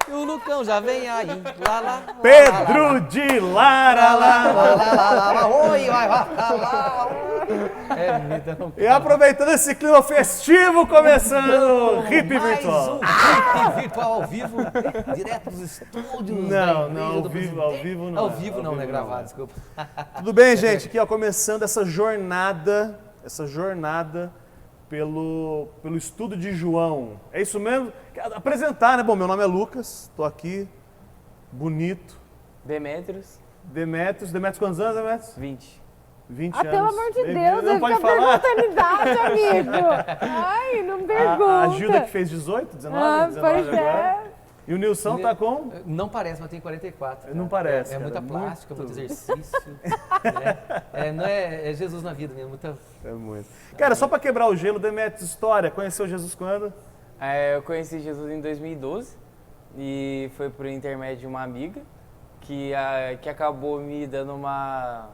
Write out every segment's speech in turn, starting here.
E o Lucão já vem aí, lá, lá. Pedro de Lara, lá. Oi, vai, lá. É bonita, não. E aproveitando esse clima festivo, começando Hip Mais Virtual. um Hip Virtual ao vivo, direto dos estúdios da Igreja Ao do vivo, Presidente. ao vivo não. Ao vivo não, né? Gravado, é. desculpa. Tudo bem, gente? Aqui, ó, começando essa jornada pelo estudo de João. É isso mesmo? Apresentar, né? Bom, meu nome é Lucas, tô aqui, bonito. Demétrios, Demetrios quantos anos, Demetrios? 20. 20 Ah, anos. pelo amor de Bem, Deus, não ele pode fica falar. perguntando idade, amigo. Ai, não pergunta. A Gilda que fez 18, 19, Ah, 19 pois agora. é. E o Nilson tá com? Não parece, mas tem 44. Cara. Não parece, É cara, muita muito. plástica, muito exercício. Não é Jesus na vida, né? Muita... É muito. Cara, só pra quebrar o gelo, Demetrios, história. Conheceu Jesus quando? Eu conheci Jesus em 2012 e foi por intermédio de uma amiga que acabou me dando uma...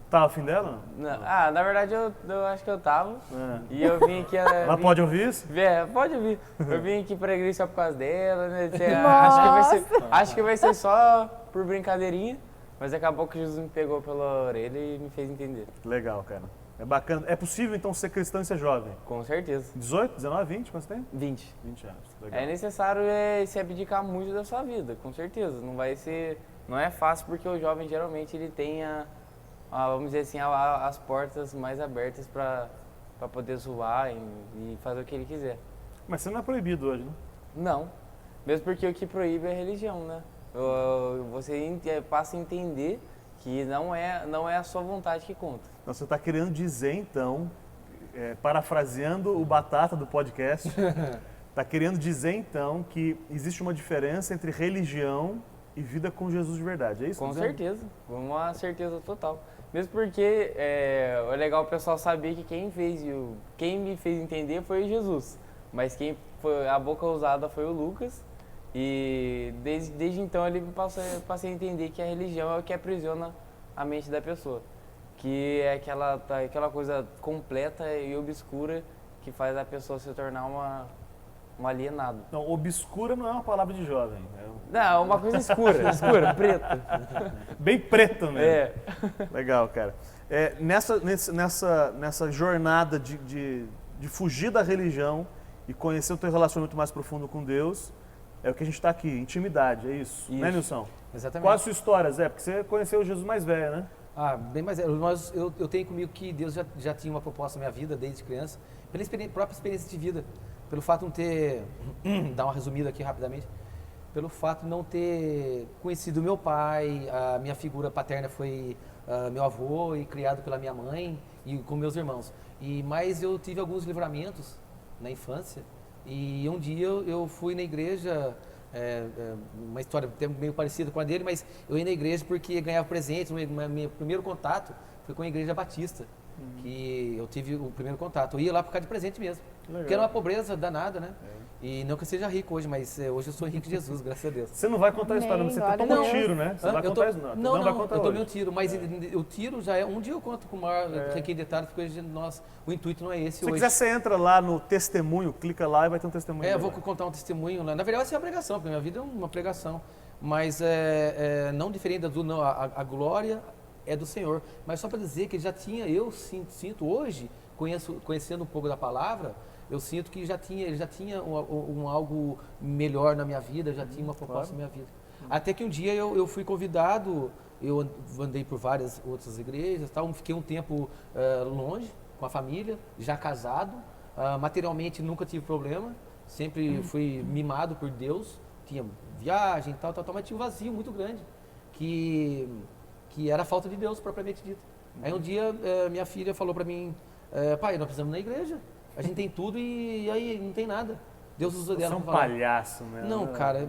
Tava afim dela? na verdade eu acho que eu tava. É. E eu vim aqui... Ela pode ouvir isso? Pode ouvir. Eu vim aqui pra igreja só por causa dela, né? Nossa. Acho que vai ser só por brincadeirinha, mas acabou que Jesus me pegou pela orelha e me fez entender. Legal, cara. É bacana. É possível, então, ser cristão e ser jovem? Com certeza. 18, 19, 20? Quantos tem? 20. 20 anos. Legal. É necessário se abdicar muito da sua vida, com certeza. Não é fácil porque o jovem geralmente ele tem vamos dizer assim, as portas mais abertas para poder zoar e fazer o que ele quiser. Mas você não é proibido hoje, né? Não, mesmo porque o que proíbe é a religião, né? Você passa a entender que não é a sua vontade que conta. Então, você está querendo dizer, então, parafraseando o Batata do podcast, está querendo dizer, então, que existe uma diferença entre religião e vida com Jesus de verdade, é isso? Com tá dizendo? certeza, uma certeza total. Mesmo porque é legal o pessoal saber que quem me fez entender foi Jesus, mas quem foi a boca usada foi o Lucas, e desde então ele me passei a entender que a religião é o que aprisiona a mente da pessoa, que é aquela coisa completa e obscura que faz a pessoa se tornar um alienado. Não, obscura não é uma palavra de jovem. Não, uma coisa escura, preta. Bem preto mesmo. É. Legal, cara. Nessa jornada de fugir da religião e conhecer o teu relacionamento mais profundo com Deus, é o que a gente está aqui, intimidade, é isso. Né, Nilson? Exatamente. Qual a sua história, Zé? Porque você conheceu o Jesus mais velho, né? Bem mais. Mas eu tenho comigo que Deus já tinha uma proposta na minha vida desde criança, pela própria experiência de vida, pelo fato de não ter. Dar uma resumida aqui rapidamente. Pelo fato de não ter conhecido meu pai, a minha figura paterna foi meu avô e criado pela minha mãe e com meus irmãos. Mas eu tive alguns livramentos na infância e um dia eu fui na igreja. Uma história até meio parecida com a dele, mas eu ia na igreja porque ganhava presentes. Meu primeiro contato foi com a igreja batista, que eu tive o primeiro contato. Eu ia lá por causa de presente mesmo, porque era uma pobreza danada, né? E não que eu seja rico hoje, mas hoje eu sou rico de Jesus, graças a Deus. Você não vai contar a história, mas você Glória tomou a um Deus. tiro, né? Você vai contar isso? Não vai contar eu tomei um hoje. tiro, mas o tiro já é... Um dia eu conto com o maior aqui em detalhes, porque o intuito não é esse Se hoje. quiser, você entra lá no testemunho, clica lá e vai ter um testemunho. Eu vou contar um testemunho lá. Na verdade, vai ser uma pregação, porque minha vida é uma pregação. Mas não diferente da não, a glória é do Senhor. Mas só para dizer que ele já tinha, eu sinto hoje, conhecendo um pouco da palavra, eu sinto que ele já tinha algo melhor na minha vida, já tinha uma proposta na minha vida. Até que um dia eu fui convidado, eu andei por várias outras igrejas, fiquei um tempo longe, com a família, já casado, materialmente nunca tive problema, sempre fui mimado por Deus, tinha viagem e tal, mas tinha um vazio muito grande, que era a falta de Deus propriamente dito. Aí um dia minha filha falou para mim, pai, nós precisamos ir na igreja. A gente tem tudo e aí não tem nada. Deus usou dela. Você é um palhaço, né? Não, cara,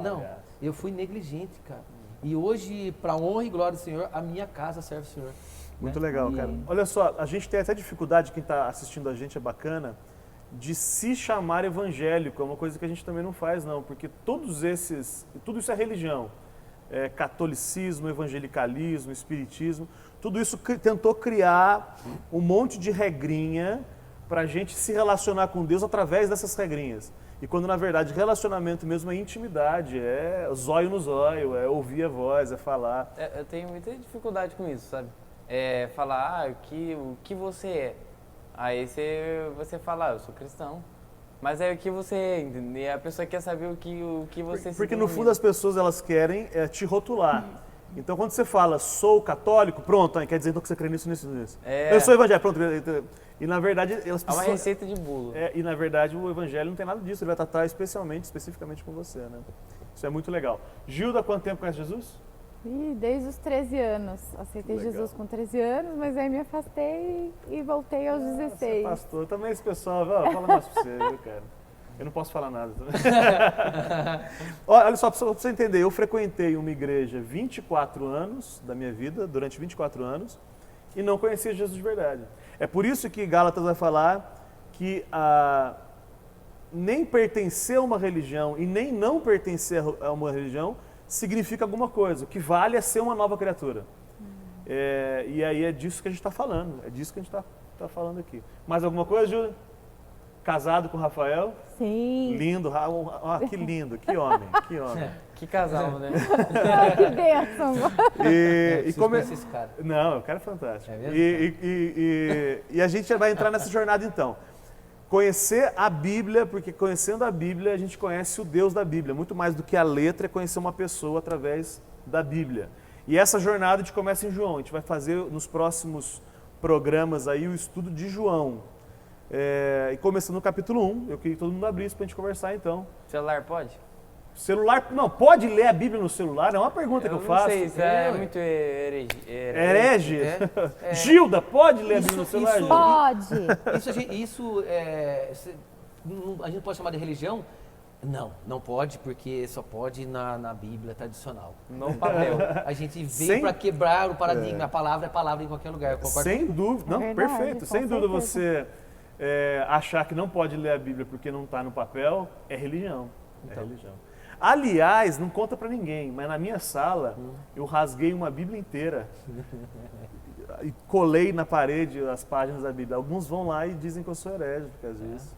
não. palhaço. Eu fui negligente, cara. E hoje, para honra e glória do Senhor, a minha casa serve o Senhor. Muito né? legal, cara. Olha só, a gente tem até dificuldade, quem está assistindo a gente é bacana, de se chamar evangélico. É uma coisa que a gente também não faz, não. Porque tudo isso é religião. Catolicismo, evangelicalismo, espiritismo, tudo isso tentou criar um monte de regrinha para a gente se relacionar com Deus através dessas regrinhas. E quando, na verdade, relacionamento mesmo é intimidade, é zóio no zóio, é ouvir a voz, é falar. Eu tenho muita dificuldade com isso, sabe? Falar, o que você é? Aí você fala, eu sou cristão. Mas é o que você é, entendeu? E a pessoa quer saber o que você se Porque no fundo as pessoas elas querem te rotular. Então quando você fala, sou católico, pronto, aí quer dizer então que você crê nisso, nisso, nisso. Eu sou evangélico, pronto. E na verdade elas É uma receita de bolo. E na verdade o evangelho não tem nada disso, ele vai tratar especificamente com você, né? Isso é muito legal. Gilda, há quanto tempo conhece Jesus? Desde os 13 anos. Aceitei Legal. Jesus com 13 anos, mas aí me afastei e voltei aos 16. Pastor, também esse pessoal, fala mais pra você, viu, cara? Eu não posso falar nada. Olha só, pra você entender, eu frequentei uma igreja 24 anos da minha vida, durante 24 anos, e não conhecia Jesus de verdade. É por isso que Gálatas vai falar que nem pertencer a uma religião e nem não pertencer a uma religião significa alguma coisa. O que vale é ser uma nova criatura. E aí é disso que a gente está falando. É disso que a gente está falando aqui. Mais alguma coisa, Júlia? Casado com o Rafael? Sim. Lindo. Que lindo. Que homem. Que homem. Que casal, né? Ai, que bênção. Esse cara. Não, o cara é fantástico. É mesmo? E a gente vai entrar nessa jornada então. Conhecer a Bíblia, porque conhecendo a Bíblia, a gente conhece o Deus da Bíblia. Muito mais do que a letra é conhecer uma pessoa através da Bíblia. E essa jornada a gente começa em João. A gente vai fazer nos próximos programas aí o estudo de João. E começando no capítulo 1, eu queria que todo mundo abrisse para a gente conversar então. Celular pode? Celular, não, pode ler a Bíblia no celular? É uma pergunta que eu faço. Não sei, isso é muito Herege? Gilda, pode ler a Bíblia no celular? Gilda? Pode. Isso a gente não pode chamar de religião? Não pode, porque só pode na Bíblia tradicional. No papel. A gente veio para quebrar o paradigma. A palavra é palavra em qualquer lugar. Sem dúvida, não, verdade, perfeito. com Sem dúvida certeza. você achar que não pode ler a Bíblia porque não está no papel é religião. Então. É religião. Aliás, não conta para ninguém, mas na minha sala eu rasguei uma Bíblia inteira e colei na parede as páginas da Bíblia. Alguns vão lá e dizem que eu sou herege por causa disso.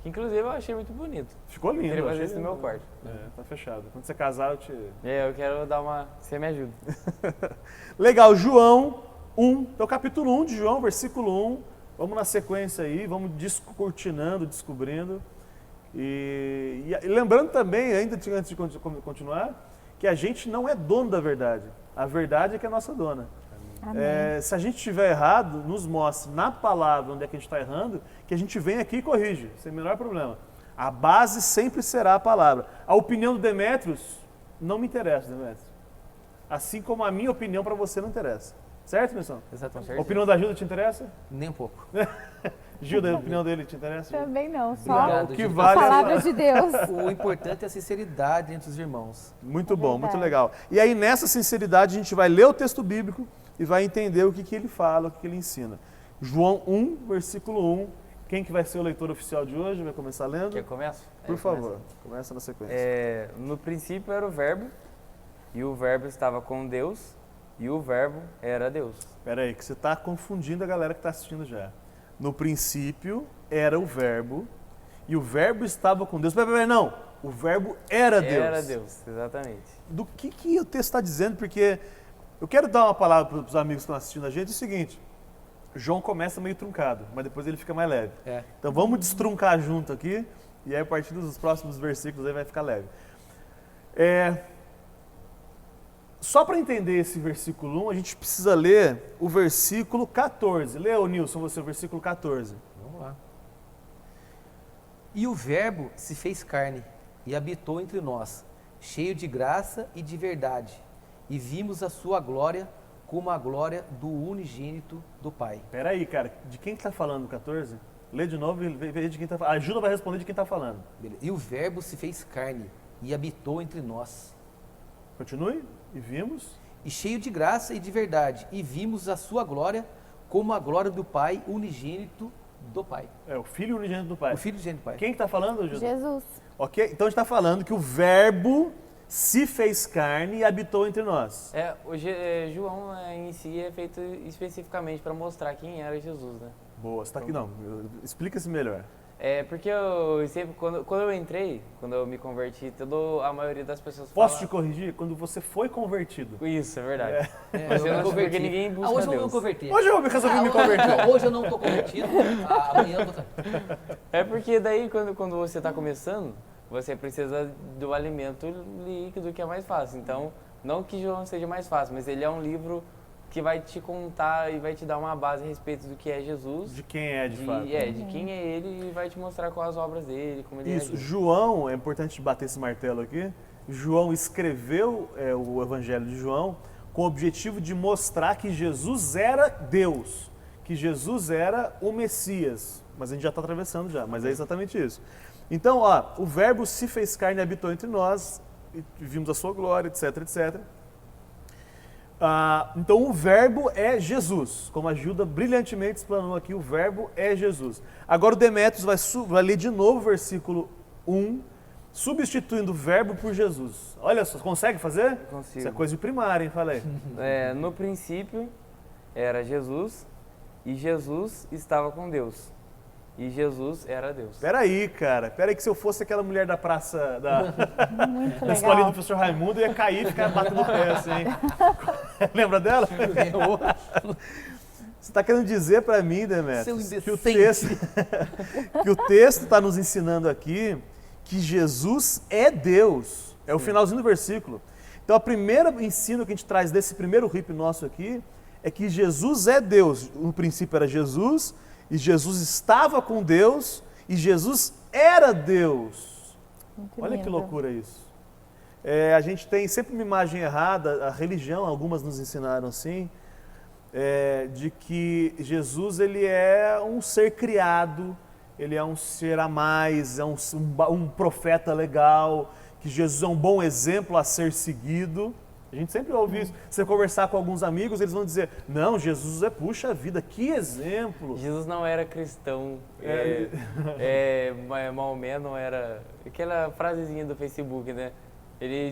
Inclusive eu achei muito bonito. Ficou lindo. Queria fazer achei isso no meu lindo. quarto. Tá fechado. Quando você casar, eu te... Eu quero dar uma... Você me ajuda. Legal, João 1. Então, capítulo 1 de João, versículo 1. Vamos na sequência aí, vamos descortinando, descobrindo. E lembrando também, ainda antes de continuar, que a gente não é dono da verdade. A verdade é que é a nossa dona. Se a gente estiver errado, nos mostre na palavra onde é que a gente está errando, que a gente vem aqui e corrige, sem o menor problema. A base sempre será a palavra. A opinião do Demétrios não me interessa, Demétrios. Assim como a minha opinião para você não interessa. Certo, Missão? Exatamente. A opinião da Gilda te interessa? Nem um pouco. Gilda, a opinião dele te interessa? Também não, só Obrigado, O que Gilda. a vale palavra de Deus. O importante é a sinceridade entre os irmãos. Muito bom, muito verdade. legal. E aí, nessa sinceridade, a gente vai ler o texto bíblico e vai entender o que ele fala, o que ele ensina. João 1, versículo 1. Quem que vai ser o leitor oficial de hoje? Vai começar lendo? Quer começo? Por favor, começa na sequência. No princípio era o Verbo, e o Verbo estava com Deus, e o Verbo era Deus. Espera aí, que você está confundindo a galera que está assistindo já. No princípio era o Verbo, e o Verbo estava com Deus. Não, o Verbo era Deus. Era Deus, exatamente. Do que o texto está dizendo? Porque eu quero dar uma palavra para os amigos que estão assistindo a gente, é o seguinte, João começa meio truncado, mas depois ele fica mais leve. Então vamos destruncar junto aqui, e aí a partir dos próximos versículos aí vai ficar leve. Só para entender esse versículo 1, a gente precisa ler o versículo 14. Lê, Nilson, você o versículo 14. Vamos lá. E o Verbo se fez carne e habitou entre nós, cheio de graça e de verdade, e vimos a sua glória como a glória do unigênito do Pai. Espera aí, cara, de quem que está falando o 14? Lê de novo e vê de quem está falando. Ajuda vai responder de quem está falando. Beleza. E o Verbo se fez carne e habitou entre nós. Continue. E vimos. E cheio de graça e de verdade, e vimos a sua glória como a glória do Pai unigênito do Pai. O Filho unigênito do Pai. O Filho unigênito do Pai. Quem que está falando, Júlio? Jesus. Ok, então a gente está falando que o Verbo se fez carne e habitou entre nós. João em si é feito especificamente para mostrar quem era Jesus, né? Boa, você está aqui não. Explica-se melhor. Porque eu sempre, quando eu entrei, quando eu me converti, a maioria das pessoas Posso te corrigir? Quando você foi convertido. Isso, é verdade. É, Mas eu me não sei converti. porque ninguém busca Hoje eu vou me Deus. converter. Hoje eu resolvi me converter. Hoje eu não estou convertido, amanhã eu vou estar. É porque daí, quando você está começando, você precisa do alimento líquido que é mais fácil. Então, não que João seja mais fácil, mas ele é um livro que vai te contar e vai te dar uma base a respeito do que é Jesus. De quem é, de fato. De quem é ele e vai te mostrar quais as obras dele, como ele Isso, é. João, é importante bater esse martelo aqui, João escreveu o Evangelho de João com o objetivo de mostrar que Jesus era Deus, que Jesus era o Messias. Mas a gente já está atravessando já, mas é exatamente isso. Então, o verbo se fez carne e habitou entre nós, e vimos a sua glória, etc, etc. Então o verbo é Jesus, como a Gilda brilhantemente explanou aqui, o verbo é Jesus. Agora o Demetrios vai ler de novo o versículo 1, substituindo o verbo por Jesus. Olha só, consegue fazer? Consigo. Isso é coisa de primária, hein? Falei. No princípio era Jesus e Jesus estava com Deus. E Jesus era Deus. Peraí, cara. Peraí que se eu fosse aquela mulher da praça, Muito da escolinha do legal. professor Raimundo, eu ia cair e ficar batendo o pé assim. Lembra dela? Você está querendo dizer para mim, Demetrios, Seu que o indecente. texto está nos ensinando aqui que Jesus é Deus. É o finalzinho do versículo. Então, o primeiro ensino que a gente traz desse primeiro RIP nosso aqui é que Jesus é Deus. No princípio era Jesus, e Jesus estava com Deus, e Jesus era Deus. Muito Olha que lindo. loucura isso. A gente tem sempre uma imagem errada, a religião, algumas nos ensinaram assim, de que Jesus ele é um ser criado, ele é um ser a mais, é um profeta legal, que Jesus é um bom exemplo a ser seguido. A gente sempre ouve isso. Se você conversar com alguns amigos, eles vão dizer, não, Jesus puxa vida, que exemplo. Jesus não era cristão. Maomé não era... Aquela frasezinha do Facebook, né?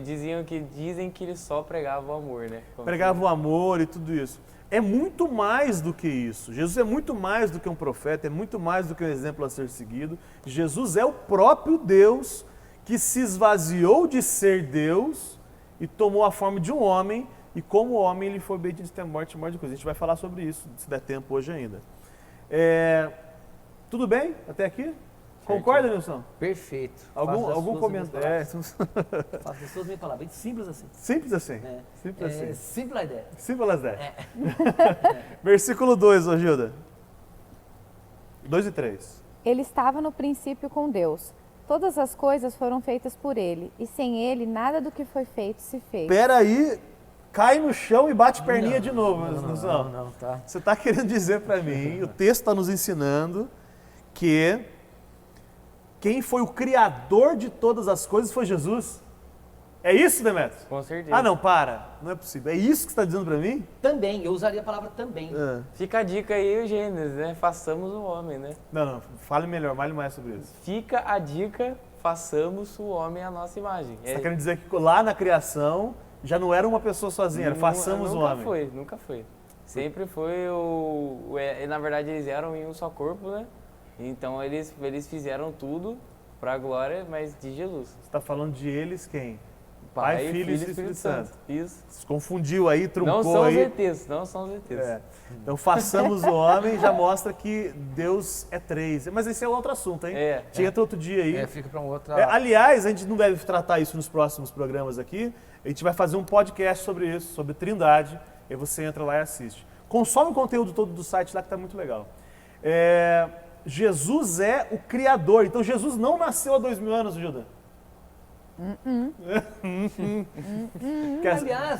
Dizem que ele só pregava o amor, né? Pregava o amor e tudo isso. É muito mais do que isso. Jesus é muito mais do que um profeta, é muito mais do que um exemplo a ser seguido. Jesus é o próprio Deus que se esvaziou de ser Deus e tomou a forma de um homem, e como homem ele foi obediente até a morte de cruz. A gente vai falar sobre isso, se der tempo hoje ainda. Tudo bem até aqui? Concorda, Nilson? Perfeito. Algum comentário? Faço das suas minhas palavras. Bem simples assim. Simples assim. É. Simples assim. Simples a ideia. Simples as 10. Versículo 2, ô Gilda. 2 e 3. Ele estava no princípio com Deus. Todas as coisas foram feitas por ele, e sem ele nada do que foi feito se fez. Peraí, cai no chão e bate perninha de novo. Não, tá. Você está querendo dizer para mim, o texto está nos ensinando que quem foi o criador de todas as coisas foi Jesus? É isso, Demetrios? Com certeza. Não é possível. É isso que você está dizendo para mim? Também, eu usaria a palavra também. Fica a dica aí, o Gênesis, né? Façamos o homem, né? Não, fale melhor, fale mais sobre isso. Fica a dica, façamos o homem à nossa imagem. Você está querendo dizer que lá na criação já não era uma pessoa sozinha, era façamos o homem. Nunca foi. Sempre foi na verdade, eles eram em um só corpo, né? Então, eles fizeram tudo para a glória, mas de Jesus. Você está falando de eles quem? Pai, Filho e Espírito Santo. Isso. Se confundiu aí, truncou Não são aí. não são os ETs. Então, façamos o homem já mostra que Deus é 3. Mas esse é outro assunto, hein? Tinha outro dia aí. Fica para um outra... Aliás, a gente não deve tratar isso nos próximos programas aqui. A gente vai fazer um podcast sobre isso, sobre Trindade. E você entra lá e assiste. Consome o conteúdo todo do site lá que está muito legal. Jesus é o Criador. Então, Jesus não nasceu há 2000 anos, Gilda.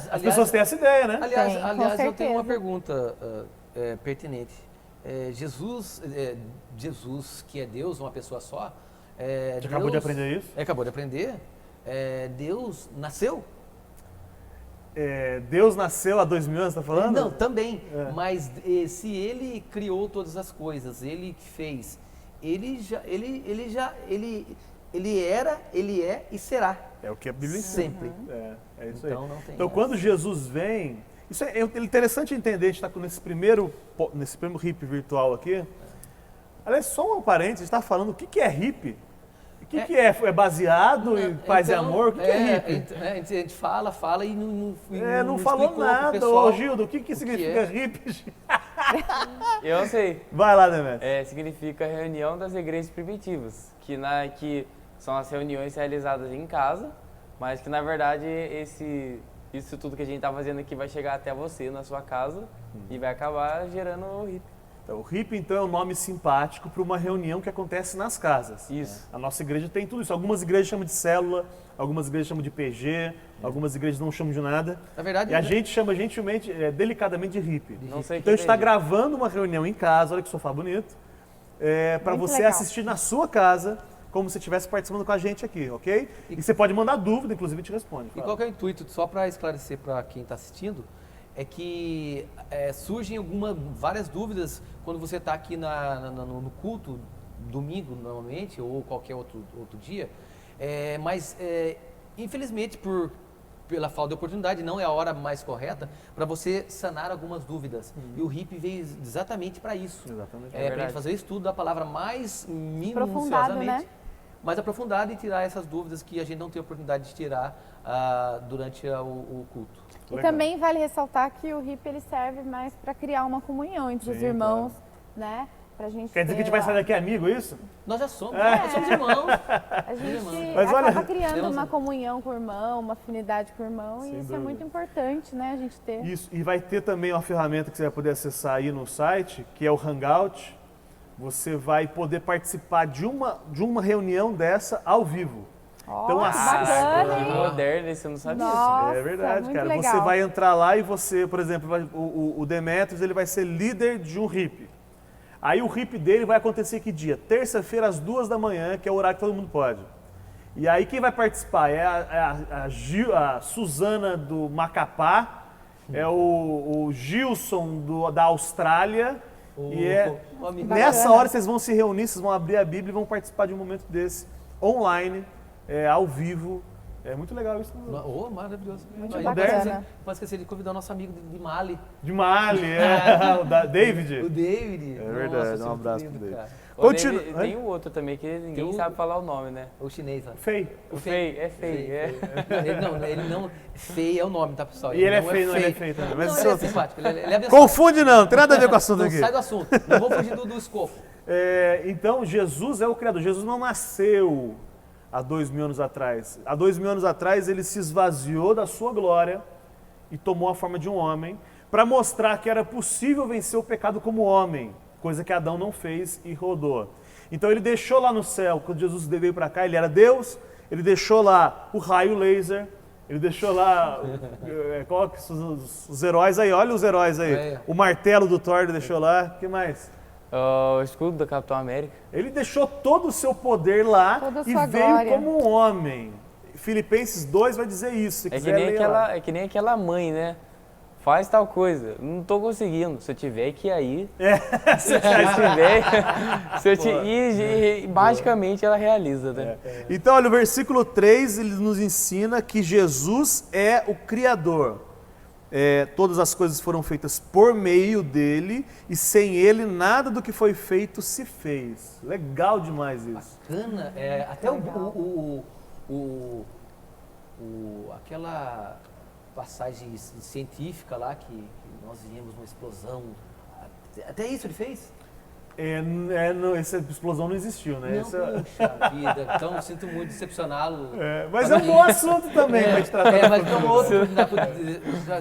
As pessoas têm essa ideia, né? Aliás, com eu tenho certeza. uma pergunta pertinente. Jesus, que é Deus, uma pessoa só... Você acabou de aprender isso? Acabou de aprender. Deus nasceu? Deus nasceu há 2000 anos, você está falando? Não, também. Mas se ele criou todas as coisas, ele que fez, ele era, ele é e será. É o que a Bíblia ensina. Sempre. É isso Então, aí. não tem Então, essa. quando Jesus vem... Isso é interessante entender, a gente está nesse primeiro RIP virtual aqui. Aliás, só um parênteses, a gente está falando o que é hippie? O que é? É baseado em paz e amor? O que é hippie? A gente fala e não Não explicou falou pro nada. pessoal Ô, Gildo, o que significa hippie? Eu sei. Vai lá, Demetrio. Significa reunião das igrejas primitivas, que são as reuniões realizadas em casa, mas que na verdade isso tudo que a gente está fazendo aqui vai chegar até você na sua casa e vai acabar gerando o hippie. Então, o hippie, então, é um nome simpático para uma reunião que acontece nas casas. Isso. A nossa igreja tem tudo isso. Algumas igrejas chamam de célula, algumas igrejas chamam de PG, algumas igrejas não chamam de nada. Na verdade, E a gente chama gentilmente, delicadamente de hippie. Não sei o que Então a gente está é gravando uma reunião em casa, olha que sofá bonito, para Muito você legal. assistir na sua casa, como se estivesse participando com a gente aqui, ok? E você pode mandar dúvida, inclusive a gente responde. E qual que é o intuito, só para esclarecer para quem está assistindo, é que surgem várias dúvidas quando você está aqui no culto, domingo normalmente, ou qualquer outro dia, mas infelizmente pela falta de oportunidade, não é a hora mais correta para você sanar algumas dúvidas. E o HIP veio exatamente para isso. Exatamente. Para a gente fazer o estudo da palavra mais Aprofundado, minuciosamente, né? mais aprofundado e tirar essas dúvidas que a gente não tem oportunidade de tirar durante o culto. E Legal. também vale ressaltar que o HIP ele serve mais para criar uma comunhão entre os Sim, irmãos, né? Pra gente Quer dizer que a gente vai sair daqui amigo, isso? Nós já somos, nós somos irmãos. A gente Mas acaba olha- criando Deus- uma comunhão com o irmão, uma afinidade com o irmão, Sem e isso dúvida. é muito importante, né? A gente ter. Isso, e vai ter também uma ferramenta que você vai poder acessar aí no site, que é o Hangout. Você vai poder participar de uma reunião dessa ao vivo. Ó, Então, que bacana, hein? Moderno, isso eu não sabia. Nossa, É verdade, muito cara. legal. Você vai entrar lá e você, por exemplo, o Demetrios, ele vai ser líder de um HIP. Aí o HIP dele vai acontecer que dia? Terça-feira às 2 da manhã, que é o horário que todo mundo pode. E aí quem vai participar é a Suzana do Macapá, é o Gilson da Austrália. O amigo. Nessa Bacana. hora vocês vão se reunir, vocês vão abrir a Bíblia e vão participar de um momento desse, online, ao vivo. É muito legal isso. Oh, maravilhoso. Muito Aí, bacana. Não pode esquecer de convidar o nosso amigo de Mali, De Mali, o David. o David. É verdade, Nossa, um muito abraço lindo, pro David. cara. Continua. Tem o outro também, que ninguém o- sabe falar o nome, né? O chinês lá. Fei. O Fei, é Fei, é. Ele não. Feio é o nome, tá, pessoal? E ele é não feio, não, ele é feio também. Mas Não, isso ele é é outro. simpático, ele é abençoado. Confunde não tem nada a ver com o assunto Não aqui. sai do assunto. Não vou fugir do escopo. Então, Jesus é o Criador. Jesus não nasceu há 2000 anos atrás. Há 2000 anos atrás, ele se esvaziou da sua glória e tomou a forma de um homem para mostrar que era possível vencer o pecado como homem, coisa que Adão não fez e rodou. Então, ele deixou lá no céu, quando Jesus veio para cá, ele era Deus, ele deixou lá o raio laser, ele deixou lá os heróis aí, olha os heróis aí. É. O martelo do Thor ele deixou lá, o que mais? O escudo do Capitão América. Ele deixou todo o seu poder lá Toda a e sua veio glória. como um homem. Filipenses 2 vai dizer isso. Se É que, quiser, nem leia lá. aquela, é que nem aquela mãe, né? Faz tal coisa. Não tô conseguindo. Se eu tiver que ir aí. Se eu tiver. E magicamente ela realiza, né? Então, olha, o versículo 3 ele nos ensina que Jesus é o Criador. Todas as coisas foram feitas por meio dele e sem ele nada do que foi feito se fez. Legal demais isso. Bacana. Até aquela passagem científica lá que nós vimos uma explosão. Até isso ele fez? Essa explosão não existiu, né? Não, puxa vida. Então, sinto muito decepcioná-lo. Mas é um bom assunto também pra gente tratar. Mas tem um outro.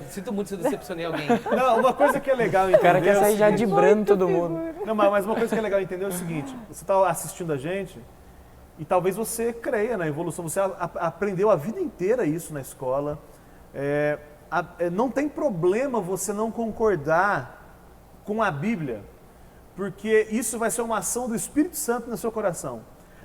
Sinto muito se eu decepcionei alguém. Não, uma coisa que é legal entender. O cara quer é o sair já seguinte. dibrando todo mundo. Não, mas uma coisa que é legal entender é o seguinte: você está assistindo a gente e talvez você creia na evolução, você aprendeu a vida inteira isso na escola. Não tem problema você não concordar com a Bíblia, porque isso vai ser uma ação do Espírito Santo no seu coração.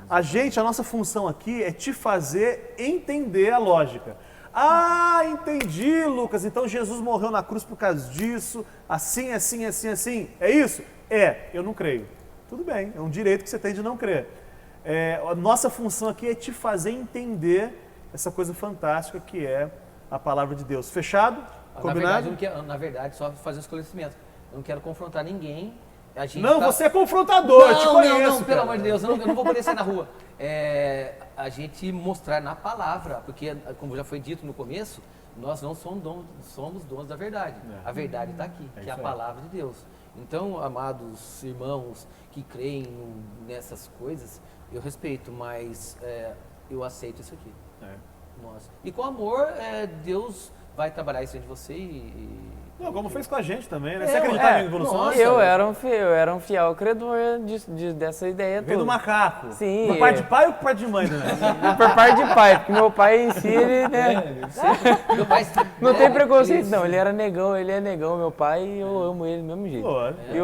A nossa função aqui é te fazer entender a lógica. Ah, entendi, Lucas, então Jesus morreu na cruz por causa disso, assim, assim, assim, assim. É isso? Eu não creio. Tudo bem, é um direito que você tem de não crer. A nossa função aqui é te fazer entender essa coisa fantástica que é a palavra de Deus. Fechado? Na Combinado? verdade, eu não quero, na verdade, só fazer um esclarecimento. Eu não quero confrontar ninguém a gente Não, tá- você é confrontador, eu te não, conheço. não, pelo cara. amor de Deus, eu não vou poder sair na rua. A gente mostrar na palavra, porque, como já foi dito no começo, nós não somos donos da verdade. A verdade está aqui, que é a isso aí. palavra de Deus. Então, amados irmãos que creem nessas coisas, eu respeito, mas eu aceito isso aqui. Nossa. E com amor, Deus vai trabalhar isso entre você Não, como fez com a gente também, né? É, Você acreditava é, em evolução? nossa. Eu era um fiel credor dessa ideia Veio do toda. macaco. Sim, Por parte de pai ou por parte de mãe, né? Por parte de pai, porque meu pai em si, ele, né, Meu pai, não tem preconceito, isso. não. Ele era negão, ele é negão, meu pai, e eu amo ele do mesmo jeito. Pô, E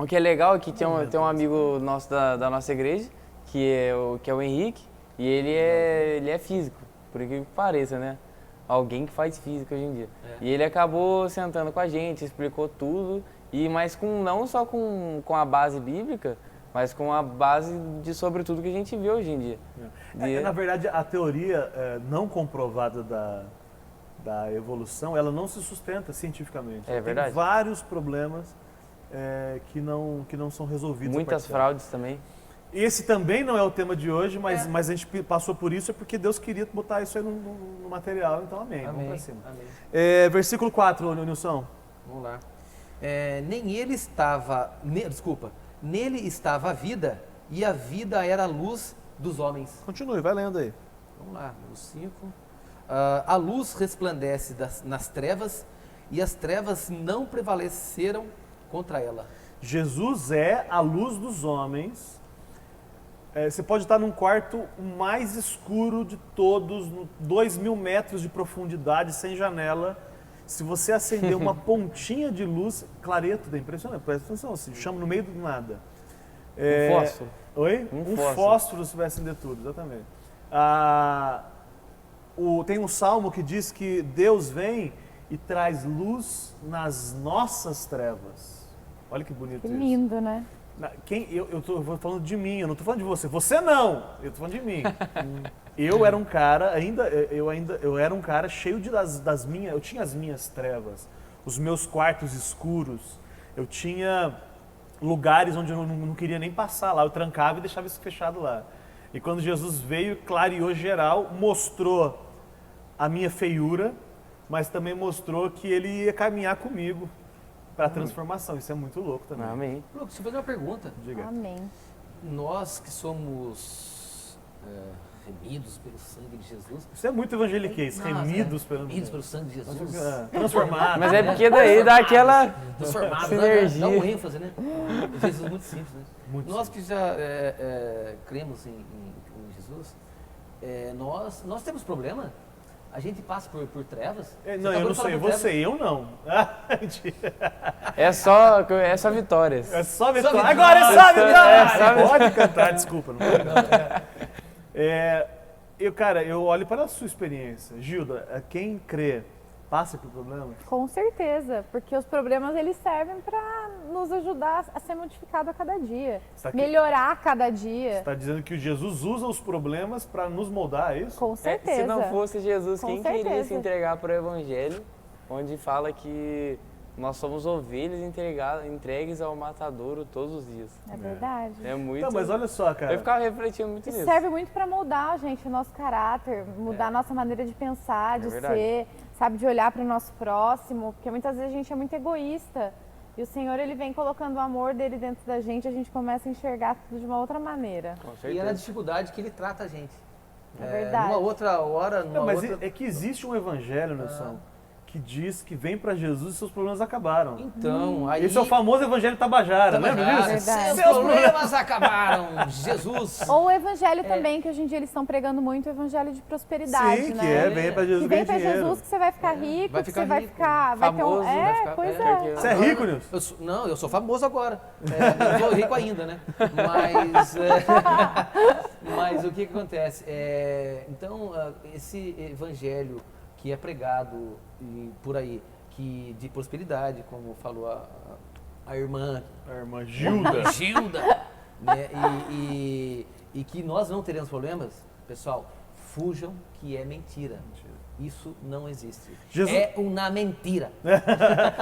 o que é legal é que tem um amigo nosso da nossa igreja, que é o Henrique, e ele é físico, por incrível que pareça, né? Alguém que faz física hoje em dia. E ele acabou sentando com a gente, explicou tudo, mas não só com a base bíblica, mas com a base sobre tudo que a gente vê hoje em dia. Na verdade, a teoria não comprovada da evolução, ela não se sustenta cientificamente. É verdade. Tem vários problemas que não são resolvidos. Muitas fraudes também. Esse também não é o tema de hoje, mas a gente passou por isso, é porque Deus queria botar isso aí no material, então amém. Vamos pra cima. Amém. Versículo 4, Nilson. Vamos lá. Nele estava a vida, e a vida era a luz dos homens. Continue, vai lendo aí. Vamos lá, no 5. A luz resplandece nas trevas, e as trevas não prevaleceram contra ela. Jesus é a luz dos homens. Você pode estar num quarto mais escuro de todos, 2.000 metros de profundidade, sem janela. Se você acender uma pontinha de luz, clareia tudo, é impressionante. Presta atenção, se chama no meio do nada. Um fósforo. Oi? Um Um fósforo. fósforo se vai acender tudo, exatamente. Tem um salmo que diz que Deus vem e traz luz nas nossas trevas. Olha que bonito Que isso. lindo, né? Eu tô falando de mim, eu não tô falando de você. Você não! Eu tô falando de mim. Eu era um cara, eu era um cara cheio das minhas, eu tinha as minhas trevas, os meus quartos escuros, eu tinha lugares onde eu não queria nem passar lá, eu trancava e deixava isso fechado lá. E quando Jesus veio, clareou geral, mostrou a minha feiura, mas também mostrou que ele ia caminhar comigo para a transformação. Isso é muito louco também. Amém. Lucas, deixa eu fazer uma pergunta. Diga. Amém. Nós que somos remidos pelo sangue de Jesus. Isso é muito evangeliquez, Nossa, remidos pelo remidos pelo sangue de Jesus. transformados. Mas é porque daí dá aquela Transformados, sinergia. dá um ênfase, né? Jesus muito simples, né? Muito Nós que já cremos em Jesus, nós temos problema? A gente passa por trevas? Não, eu não sei, você, eu não. É só vitórias. É só Só vitória. vitória. Agora é só vitória! É só vitória. Pode cantar, desculpa. Não pode cantar. Eu olho para a sua experiência. Gilda, quem crê passa por problemas? Com certeza, porque os problemas eles servem para nos ajudar a ser modificado a cada dia, Está aqui- melhorar a cada dia. Você está dizendo que Jesus usa os problemas para nos moldar, é isso? Com certeza. Se não fosse Jesus, Com quem queria se certeza. entregar para o Evangelho, onde fala que nós somos ovelhas entregues ao matadouro todos os dias. É verdade. É muito... Não, mas olha só, cara. Eu ficava refletindo muito Isso nisso. serve muito para moldar, gente, o nosso caráter, mudar a nossa maneira de pensar, de verdade. ser, sabe, de olhar para o nosso próximo, porque muitas vezes a gente é muito egoísta. E o Senhor, ele vem colocando o amor dele dentro da gente, a gente começa a enxergar tudo de uma outra maneira. Com E é na certeza. dificuldade que ele trata a gente. É verdade. Numa outra hora, Não, numa mas outra... é que existe um evangelho, Nelson, que diz que vem para Jesus e seus problemas acabaram. Então, aí... Esse é o famoso evangelho Tabajara, lembra disso? Verdade. Seus problemas acabaram, Jesus. Ou o evangelho também, que hoje em dia eles estão pregando muito, o evangelho de prosperidade, Sim, né? que vem para Jesus Que ganhar vem pra dinheiro. Jesus que você vai ficar rico, Vai que ficar você vai rico, ficar... Vai ter famoso, um... vai ficar- pois é, é. porque- Você é rico, Nilson? Eu sou famoso agora. Eu sou rico ainda, né? Mas o que acontece? Então, esse evangelho que é pregado por aí, que de prosperidade, como falou a irmã A irmã Gilda. Gilda, né? E que nós não teremos problemas, pessoal, fujam que é mentira. Isso não existe. Jesus- É uma mentira.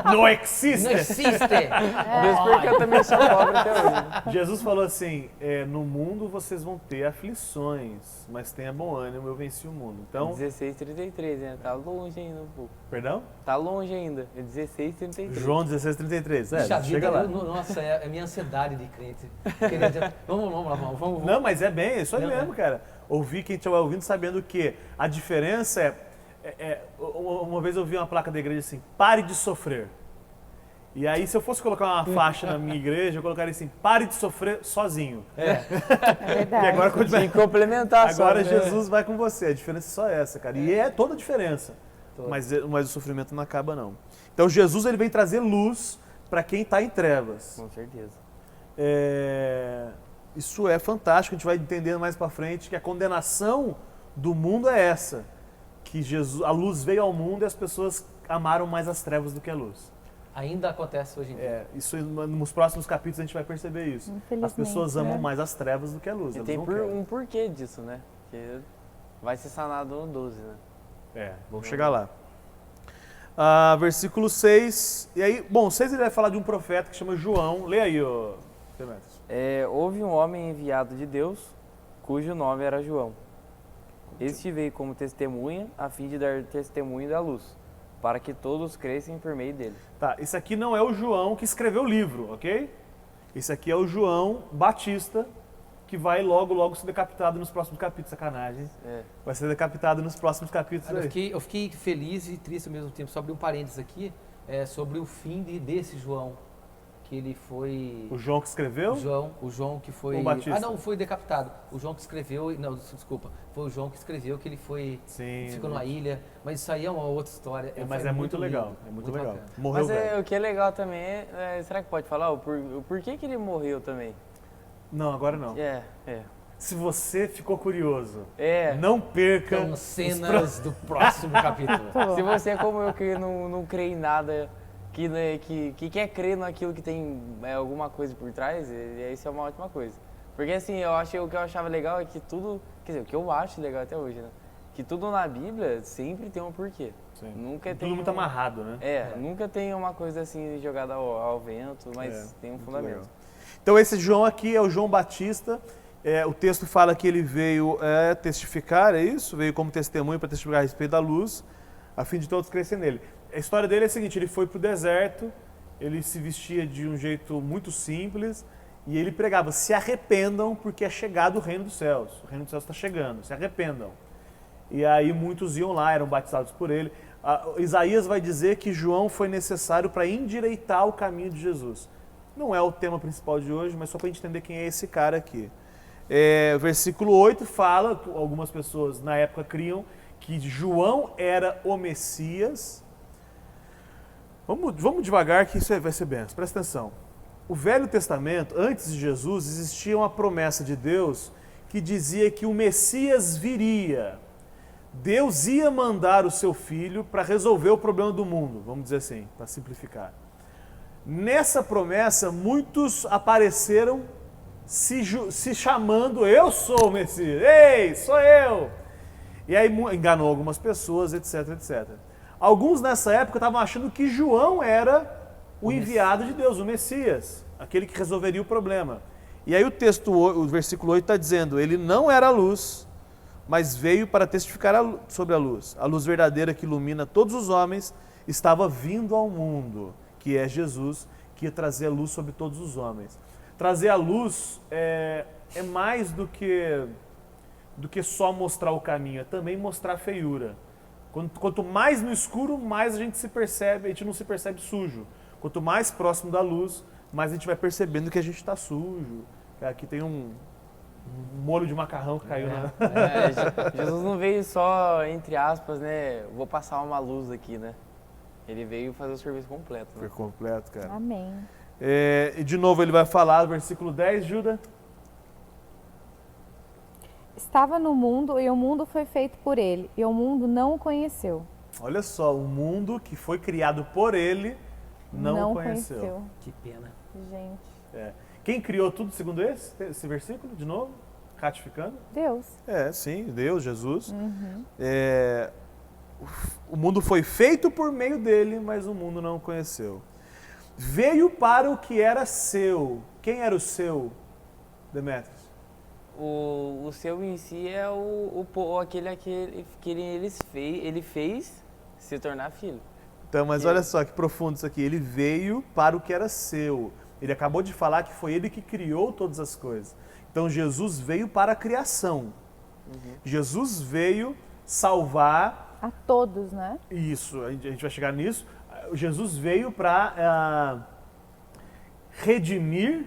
Não existe! Não existe. Mesmo porque eu também sou pobre até hoje. Né? Jesus falou assim, no mundo vocês vão ter aflições, mas tenha bom ânimo, eu venci o mundo. Então, 16:33, né? Tá longe ainda um pouco. perdão? Tá longe ainda. É 16:33. João 16:33, Puxa chega vida, lá. nossa, é minha ansiedade de crente. Querendo- Vamos lá, vamos. Não, mas é bem, é isso aí Não, mesmo, cara. Ouvir quem estiver ouvindo sabendo que a diferença uma vez eu vi uma placa da igreja assim, pare de sofrer. E aí, se eu fosse colocar uma faixa na minha igreja, eu colocaria assim, pare de sofrer sozinho. É. Verdade. E agora, quando Tem que complementar só, agora né? Jesus vai com você, a diferença é só essa, cara. E é toda a diferença. Toda. Mas o sofrimento não acaba, não. Então, Jesus ele vem trazer luz para quem está em trevas. Com certeza. Isso é fantástico, a gente vai entendendo mais para frente que a condenação do mundo é essa. Que a luz veio ao mundo e as pessoas amaram mais as trevas do que a luz. Ainda acontece hoje em dia. Isso nos próximos capítulos a gente vai perceber isso. Infelizmente, As pessoas amam né? mais as trevas do que a luz. E elas tem não querem. um porquê disso, né? Porque vai ser sanado no 12, né? Vamos chegar lá. Versículo 6. E aí, bom, 6 ele vai falar de um profeta que chama João. Lê aí, ô Demetrios. Houve um homem enviado de Deus, cujo nome era João. Este veio como testemunha, a fim de dar testemunho da luz, para que todos crescem por meio dele. Tá, esse aqui não é o João que escreveu o livro, ok? Esse aqui é o João Batista, que vai logo ser decapitado nos próximos capítulos. Sacanagem. Vai ser decapitado nos próximos capítulos. Olha, aí. eu fiquei feliz e triste ao mesmo tempo. Só abrir um parênteses aqui, sobre o fim desse João, que ele foi... O João que escreveu? O João que foi... O Batista. não, foi decapitado. O João que escreveu... Não, desculpa. Foi o João que escreveu que ele foi... Sim. Ficou numa ilha. Mas isso aí é uma outra história. Mas Foi é muito legal. lindo, É muito legal. bacana. Morreu Mas velho. o que é legal também será que pode falar o porquê que ele morreu também? Não, agora não. É. Se você ficou curioso, É. não perca São os cenas do próximo capítulo. Se você é como eu que não crê em nada, que quer crer naquilo que tem alguma coisa por trás, isso é uma ótima coisa. Porque assim, o que eu achava legal é que tudo, quer dizer, o que eu acho legal até hoje, né? Que tudo na Bíblia sempre tem um porquê. Sim. Nunca Tudo tem muito amarrado, né? nunca tem uma coisa assim jogada ao vento, mas tem um muito fundamento. legal. Então esse João aqui é o João Batista. O texto fala que ele veio testificar, é isso? Veio como testemunho para testificar a respeito da luz, a fim de todos crescerem nele. A história dele é a seguinte, ele foi para o deserto, ele se vestia de um jeito muito simples e ele pregava, se arrependam porque é chegado o reino dos céus. O reino dos céus está chegando, se arrependam. E aí muitos iam lá, eram batizados por ele. Isaías vai dizer que João foi necessário para endireitar o caminho de Jesus. Não é o tema principal de hoje, mas só para a gente entender quem é esse cara aqui. Versículo 8 fala, algumas pessoas na época criam, que João era o Messias. Vamos devagar que isso vai ser benção. Presta atenção. O Velho Testamento, antes de Jesus, existia uma promessa de Deus que dizia que o Messias viria. Deus ia mandar o seu filho para resolver o problema do mundo, vamos dizer assim, para simplificar. Nessa promessa, muitos apareceram se chamando, eu sou o Messias, ei, sou eu. E aí enganou algumas pessoas, etc, etc. Alguns nessa época estavam achando que João era o enviado de Deus, o Messias, aquele que resolveria o problema. E aí o versículo 8 está dizendo, ele não era a luz, mas veio para testificar sobre a luz verdadeira que ilumina todos os homens, estava vindo ao mundo, que é Jesus, que ia trazer a luz sobre todos os homens. Trazer a luz é mais do que só mostrar o caminho, é também mostrar a feiura. Quanto mais no escuro, mais a gente não se percebe sujo. Quanto mais próximo da luz, mais a gente vai percebendo que a gente está sujo. Aqui tem um molho de macarrão que caiu na... Jesus não veio só, entre aspas, né? Vou passar uma luz aqui, né? Ele veio fazer o serviço completo. Né? Foi completo, cara. Amém. E de novo ele vai falar, versículo 10, Juda. Estava no mundo e o mundo foi feito por ele, e o mundo não o conheceu. Olha só, o mundo que foi criado por ele não o conheceu. Que pena. Gente. Quem criou tudo segundo esse versículo, de novo? Ratificando? Deus. Sim, Deus, Jesus. O mundo foi feito por meio dele, mas o mundo não o conheceu. Veio para o que era seu. Quem era o seu, Demetrios? O seu em si é aquele que ele fez se tornar filho. Então, mas olha só que profundo isso aqui. Ele veio para o que era seu. Ele acabou de falar que foi ele que criou todas as coisas. Então, Jesus veio para a criação. Jesus veio salvar... A todos, né? Isso, a gente vai chegar nisso. Jesus veio para redimir...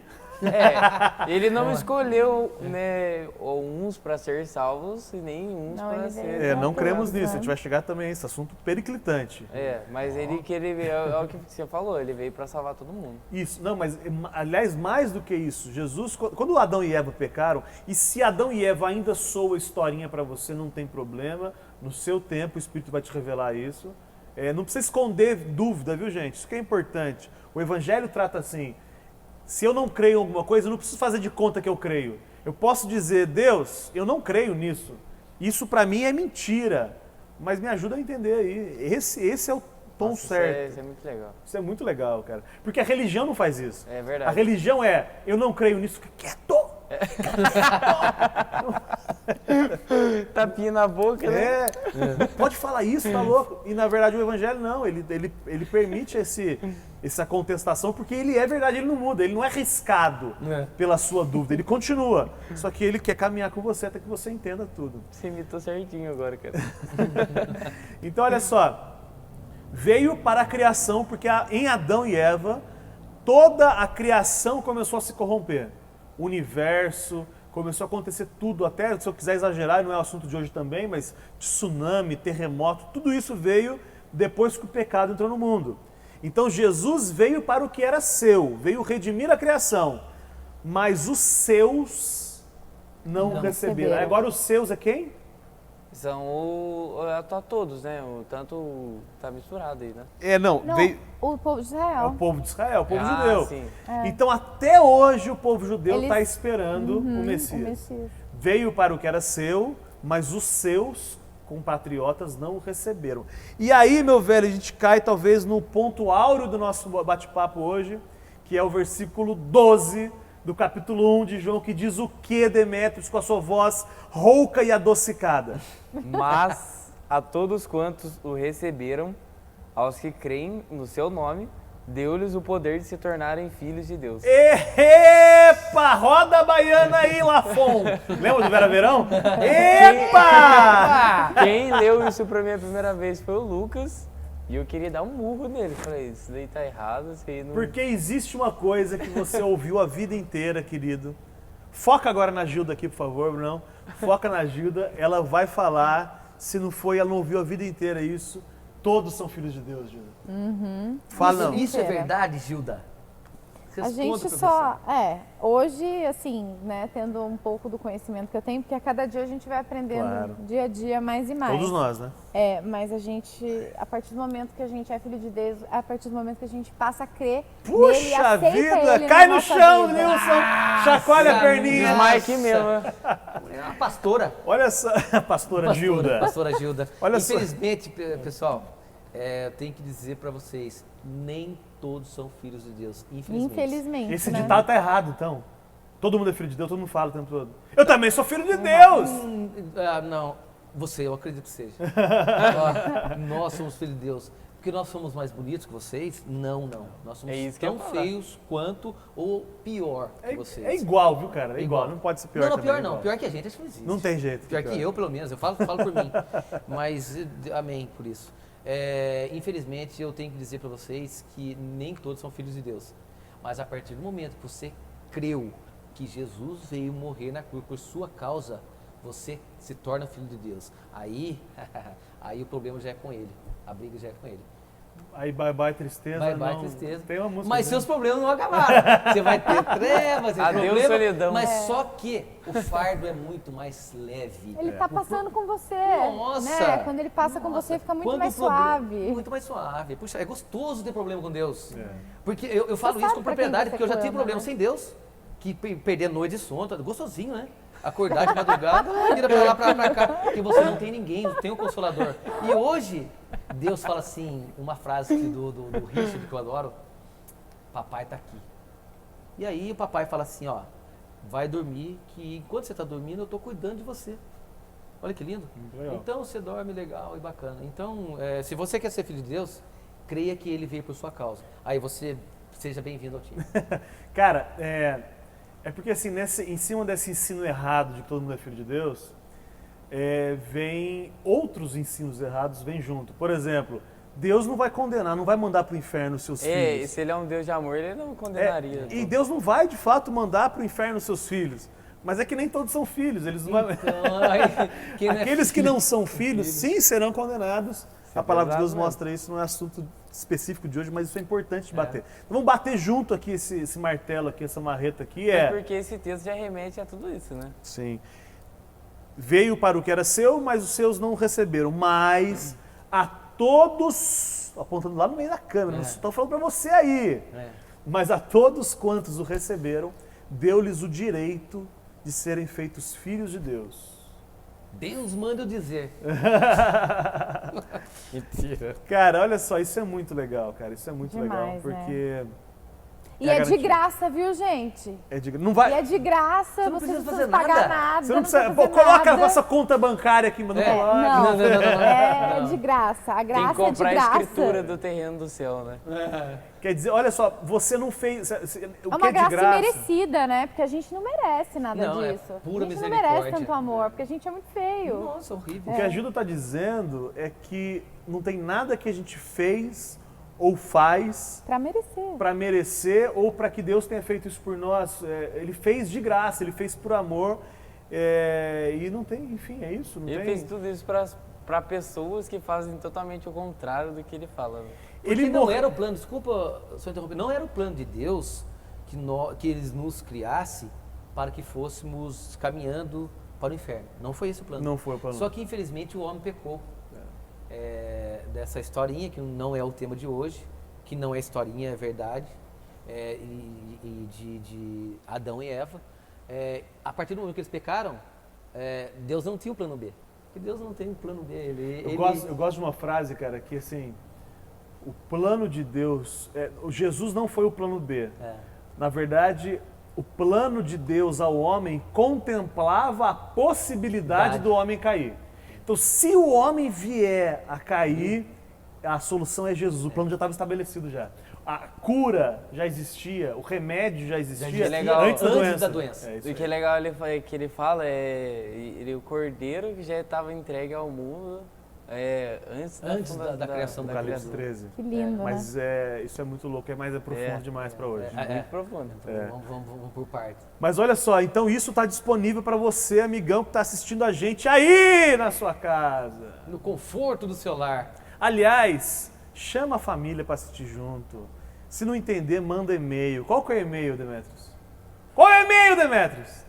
Ele não escolheu, né, uns para ser salvos e nem uns para ser... não cremos nisso, a gente vai chegar também a esse assunto periclitante. Mas ele veio, é o que você falou, ele veio para salvar todo mundo. Isso, não, mas aliás, mais do que isso, Jesus, quando Adão e Eva pecaram, e se Adão e Eva ainda soa historinha para você, não tem problema, no seu tempo o Espírito vai te revelar isso. Não precisa esconder dúvida, viu, gente? Isso que é importante. O Evangelho trata assim... Se eu não creio em alguma coisa, eu não preciso fazer de conta que eu creio. Eu posso dizer, Deus, eu não creio nisso. Isso para mim é mentira. Mas me ajuda a entender aí. Esse é o tom certo. Isso é muito legal. Isso é muito legal, cara. Porque a religião não faz isso. É verdade. A religião eu não creio nisso, fica quieto. Tapinha na boca, né? Não pode falar isso, tá louco? E na verdade o Evangelho não, ele permite essa contestação porque ele é verdade, ele não muda, ele não é arriscado pela sua dúvida, ele continua. Só que ele quer caminhar com você até que você entenda tudo. Você imitou certinho agora, cara. Então olha só, veio para a criação porque em Adão e Eva toda a criação começou a se corromper. O universo, começou a acontecer tudo, até se eu quiser exagerar, não é o assunto de hoje também, mas tsunami, terremoto, tudo isso veio depois que o pecado entrou no mundo. Então Jesus veio para o que era seu, veio redimir a criação, mas os seus não receberam. Agora os seus é quem? São todos, né? Tanto tá misturado aí, né? Veio... O povo de Israel. É o povo de Israel, o povo judeu. Sim. Então até hoje o povo judeu está esperando o Messias. Veio para o que era seu, mas os seus compatriotas não o receberam. E aí, meu velho, a gente cai talvez no ponto áureo do nosso bate-papo hoje, que é o versículo 12 do capítulo 1 de João, que diz o que, Demétrios, com a sua voz rouca e adocicada? Mas a todos quantos o receberam, aos que creem no seu nome, deu-lhes o poder de se tornarem filhos de Deus. Epa! Roda a baiana aí, Lafon! Lembra do Vera Verão? Epa! Quem leu isso pra mim a primeira vez foi o Lucas. E eu queria dar um murro nele. Falei, isso daí tá errado, isso aí não... Porque existe uma coisa que você ouviu a vida inteira, querido. Foca agora na Gilda aqui, por favor, Brunão. Foca na Gilda, ela vai falar, se não foi, ela não ouviu a vida inteira isso. Todos são filhos de Deus, Gilda. Fala não. Isso é verdade, Gilda? A gente só, hoje, assim, né, tendo um pouco do conhecimento que eu tenho, porque a cada dia a gente vai aprendendo dia a dia mais e mais. Todos nós, né? Mas a gente, a partir do momento que a gente é filho de Deus, a partir do momento que a gente passa a crer Puxa nele, aceita vida! ele Cai na no nossa chão, vida. Nilson! Chacoalha a perninha! Mike mesmo. É uma pastora. Olha só, pastora Gilda. Pastora Gilda. Olha só. Infelizmente, pessoal, eu tenho que dizer para vocês, nem todos são filhos de Deus, infelizmente. Esse né? ditado tá errado, então. Todo mundo é filho de Deus, todo mundo fala o tempo todo. Eu também sou filho de Deus! Não, eu acredito que seja. Nós somos filhos de Deus. Porque nós somos mais bonitos que vocês? Não. Nós somos tão feios quanto ou pior que vocês. É igual, viu, cara? É igual. Não pode ser pior Não, também, pior é não. igual. Pior que a gente, acho que não existe. Não tem jeito. Pior que eu, pelo menos. Eu falo por mim. Mas, amém por isso. Infelizmente, eu tenho que dizer para vocês que nem todos são filhos de Deus. Mas a partir do momento que você creu que Jesus veio morrer na cruz por sua causa, você se torna filho de Deus. Aí o problema já é com ele. A briga já é com ele. Aí bye tristeza. Bye não. tristeza. Tem uma música. Mas seus problemas não acabaram. Você vai ter trevas, Adeus, solidão. mas só que o fardo é muito mais leve. Ele tá passando com você. Nossa! Né? Quando ele passa com você, fica muito mais suave. Muito mais suave. Puxa, é gostoso ter problema com Deus. É. Porque eu falo Você isso sabe com pra quem propriedade, você porque eu já tive clama, problema né? sem Deus. Que perder noite de sono, tá gostosinho, né? Acordar de madrugada, vira pra lá, pra cá, porque você não tem ninguém, não tem um consolador. E hoje, Deus fala assim, uma frase aqui do Richard, que eu adoro, papai tá aqui. E aí o papai fala assim, ó, vai dormir, que enquanto você tá dormindo, eu tô cuidando de você. Olha que lindo. Legal. Então você dorme legal e bacana. Então, se você quer ser filho de Deus, creia que ele veio por sua causa. Aí você seja bem-vindo ao time. Cara, é porque assim, em cima desse ensino errado de que todo mundo é filho de Deus, vem outros ensinos errados, vem junto. Por exemplo, Deus não vai condenar, não vai mandar para o inferno os seus filhos. Se ele é um Deus de amor, ele não condenaria. E Deus não vai, de fato, mandar para o inferno os seus filhos. Mas é que nem todos são filhos. Eles não Aqueles que não são filhos, sim, serão condenados. A palavra de Deus mostra isso, não é assunto específico de hoje, mas isso é importante de bater. Então vamos bater junto aqui esse martelo aqui, essa marreta aqui. Porque esse texto já remete a tudo isso, né? Sim. Veio para o que era seu, mas os seus não receberam. Mas a todos, apontando lá no meio da câmera, não estou falando para você aí, mas a todos quantos o receberam, deu-lhes o direito de serem feitos filhos de Deus. Deus manda eu dizer. Mentira. Cara, olha só, isso é muito legal, cara. Isso é muito legal, Demais, porque... E é de graça, viu, gente? Não vai... E é de graça, você não precisa pagar nada. Você não precisa... fazer Coloca nada. a sua conta bancária aqui, mas não coloca. Não, é Não. de graça. A graça Tem que comprar é de a graça. escritura do terreno do céu, né? Quer dizer, olha só, você não fez... O É que uma é de graça graça? merecida, né? Porque a gente não merece nada Não, é disso. pura a gente não misericórdia. merece tanto amor, porque a gente é muito feio. Nossa, horrível. O que a Gilda está dizendo é que não tem nada que a gente fez ou faz Pra merecer. para merecer ou para que Deus tenha feito isso por nós. Ele fez de graça, ele fez por amor e não tem, enfim, é isso. Não Ele tem... fez tudo isso para pessoas que fazem totalmente o contrário do que ele fala. Né? Porque Ele não morreu. era o plano, desculpa só interromper, não era o plano de Deus que eles nos criasse para que fôssemos caminhando para o inferno. Não foi esse o plano. Não foi o plano. Só que infelizmente o homem pecou. Dessa historinha, que não é o tema de hoje, que não é historinha, é verdade, de Adão e Eva. A partir do momento que eles pecaram, Deus não tinha um plano B. Porque Deus não tem um plano B. Eu gosto de uma frase, cara, que assim, o plano de Deus, o Jesus não foi o plano B. Na verdade, o plano de Deus ao homem contemplava a possibilidade do homem cair. Então, se o homem vier a cair, a solução é Jesus. O plano já estava estabelecido já. A cura já existia, o remédio já existia legal. antes da Antes doença. da doença. O que é legal que ele fala o cordeiro que já estava entregue ao mundo antes da criação do Apocalipse 13. Que lindo, Mas isso é muito louco, mais profundo demais para hoje. muito profundo. Vamos por partes. Mas olha só, então isso está disponível para você, amigão, que está assistindo a gente aí na sua casa. No conforto do seu lar. Aliás, chama a família para assistir junto. Se não entender, manda e-mail. Qual que é o e-mail, Demetrios? Qual é o e-mail, Demetrios?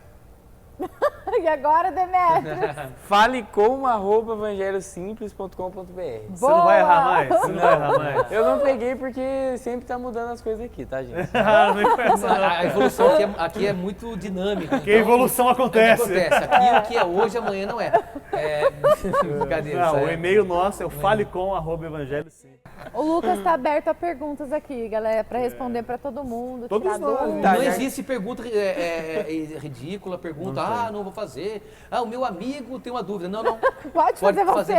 E agora, Demetrios? Fale como@evangelhosimples.com.br. Você não vai errar mais? Você não vai errar mais? Eu não peguei porque sempre tá mudando as coisas aqui, tá, gente? Não conhece, não. A evolução aqui é muito dinâmica. Que a evolução acontece. Aqui o que é hoje, amanhã não é. Brincadeira. Não, isso o e-mail nosso é o falecom@evangelhosimples. O Lucas está aberto a perguntas aqui, galera, para responder para todo mundo. Todos tirar nós. dúvidas. Não existe pergunta ridícula, pergunta, não vou fazer. O meu amigo tem uma dúvida. Não. Pode fazer você.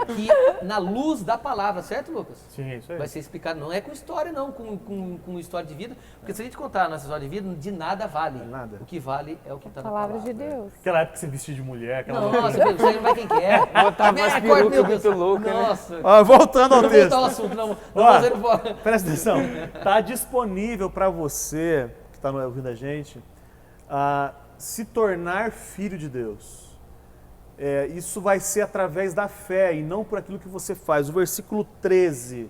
Que na luz da palavra, certo, Lucas? Sim, isso aí. Vai ser explicado, não é com história não, com história de vida, porque se a gente contar a nossa história de vida, de nada vale. Nada. O que vale é o que está na Palavra palavra. de Deus. Aquela época que você vestia de mulher, aquela Nossa, você não vai quem quer. Botava umas perucas muito loucas, né? Nossa. Voltando ao Vamos texto. voltar ao assunto, não Ó, vamos ir embora. Presta atenção. Está disponível para você, que está ouvindo a gente, se tornar filho de Deus. Isso vai ser através da fé e não por aquilo que você faz. O versículo 13,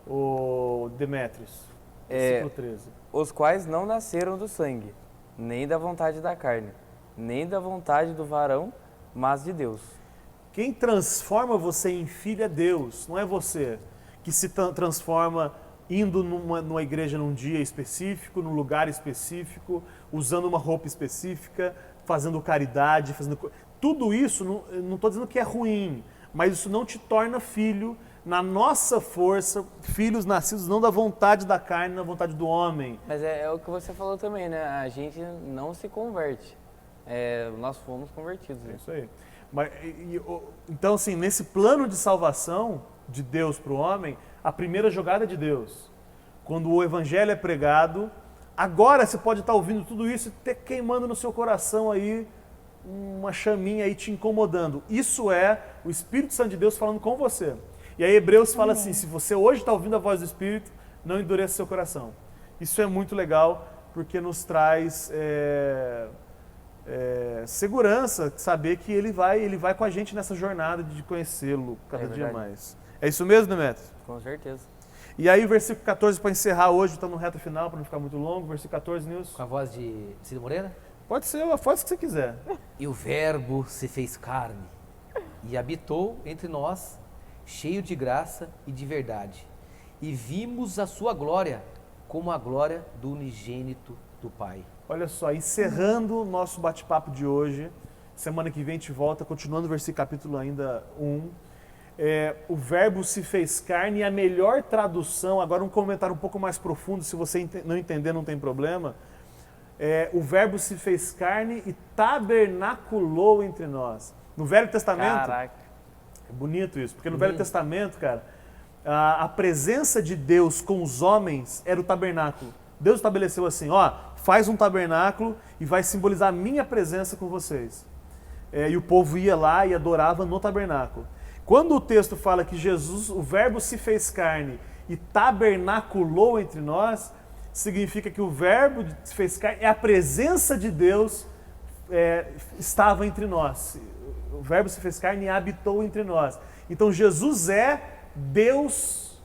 o Demetrios. Versículo 13. Os quais não nasceram do sangue, nem da vontade da carne, nem da vontade do varão, mas de Deus. Quem transforma você em filho é Deus, não é você que se transforma indo numa igreja num dia específico, num lugar específico, usando uma roupa específica, fazendo caridade, tudo isso, não estou dizendo que é ruim, mas isso não te torna filho na nossa força, filhos nascidos não da vontade da carne, na vontade do homem. Mas é o que você falou também, né? A gente não se converte. Nós fomos convertidos. É Né? isso aí. Então, assim, nesse plano de salvação de Deus para o homem, a primeira jogada é de Deus. Quando o evangelho é pregado, agora você pode estar ouvindo tudo isso e ter queimando no seu coração aí, uma chaminha aí te incomodando. Isso é o Espírito Santo de Deus falando com você. E aí Hebreus fala assim, se você hoje está ouvindo a voz do Espírito, não endureça seu coração. Isso é muito legal, porque nos traz segurança, saber que ele vai com a gente nessa jornada de conhecê-lo cada dia mais. É isso mesmo, Demetrio? Com certeza. E aí, versículo 14, para encerrar hoje, está no reto final, para não ficar muito longo. Versículo 14, Nilson. Com a voz de Cid Moreira? Pode ser a voz que você quiser. E o Verbo se fez carne e habitou entre nós, cheio de graça e de verdade. E vimos a sua glória, como a glória do unigênito do Pai. Olha só, encerrando o nosso bate-papo de hoje, semana que vem a gente volta, continuando o versículo capítulo ainda 1. O Verbo se fez carne e a melhor tradução, agora um comentário um pouco mais profundo, se você não entender não tem problema, o Verbo se fez carne e tabernaculou entre nós. No Velho Testamento, Caraca. é bonito isso, porque no Velho Testamento, cara, a presença de Deus com os homens era o tabernáculo. Deus estabeleceu assim, faz um tabernáculo e vai simbolizar a minha presença com vocês. E o povo ia lá e adorava no tabernáculo. Quando o texto fala que Jesus, o Verbo se fez carne e tabernaculou entre nós, significa que o Verbo se fez carne, a presença de Deus estava entre nós. O Verbo se fez carne e habitou entre nós. Então Jesus é Deus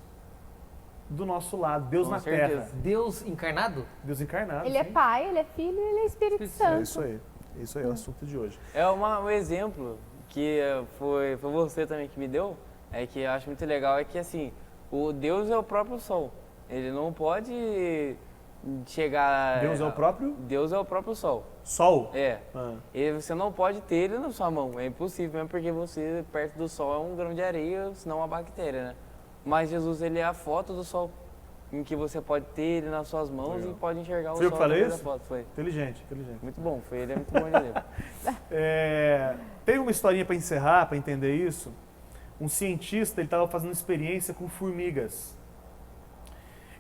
do nosso lado, Deus Com na certeza. terra. Deus encarnado? Deus encarnado. Ele é sim. Pai, Ele é Filho e Ele é Espírito Santo. É isso aí. Isso aí é o assunto de hoje. Um exemplo que foi você também que me deu, que eu acho muito legal, é que assim, o Deus é o próprio Sol. Ele não pode chegar... Deus é o próprio? Deus é o próprio Sol. Sol? Ah. E você não pode ter ele na sua mão, é impossível, mesmo porque você, perto do Sol, é um grão de areia, senão uma bactéria, né? Mas Jesus, ele é a foto do Sol, em que você pode ter ele nas suas mãos. Legal. E pode enxergar o Foi Sol. Eu que falei da isso? foto. Foi. Inteligente. Muito bom, ele é muito bom de exemplo. Tem uma historinha para encerrar, para entender isso. Um cientista, ele estava fazendo experiência com formigas.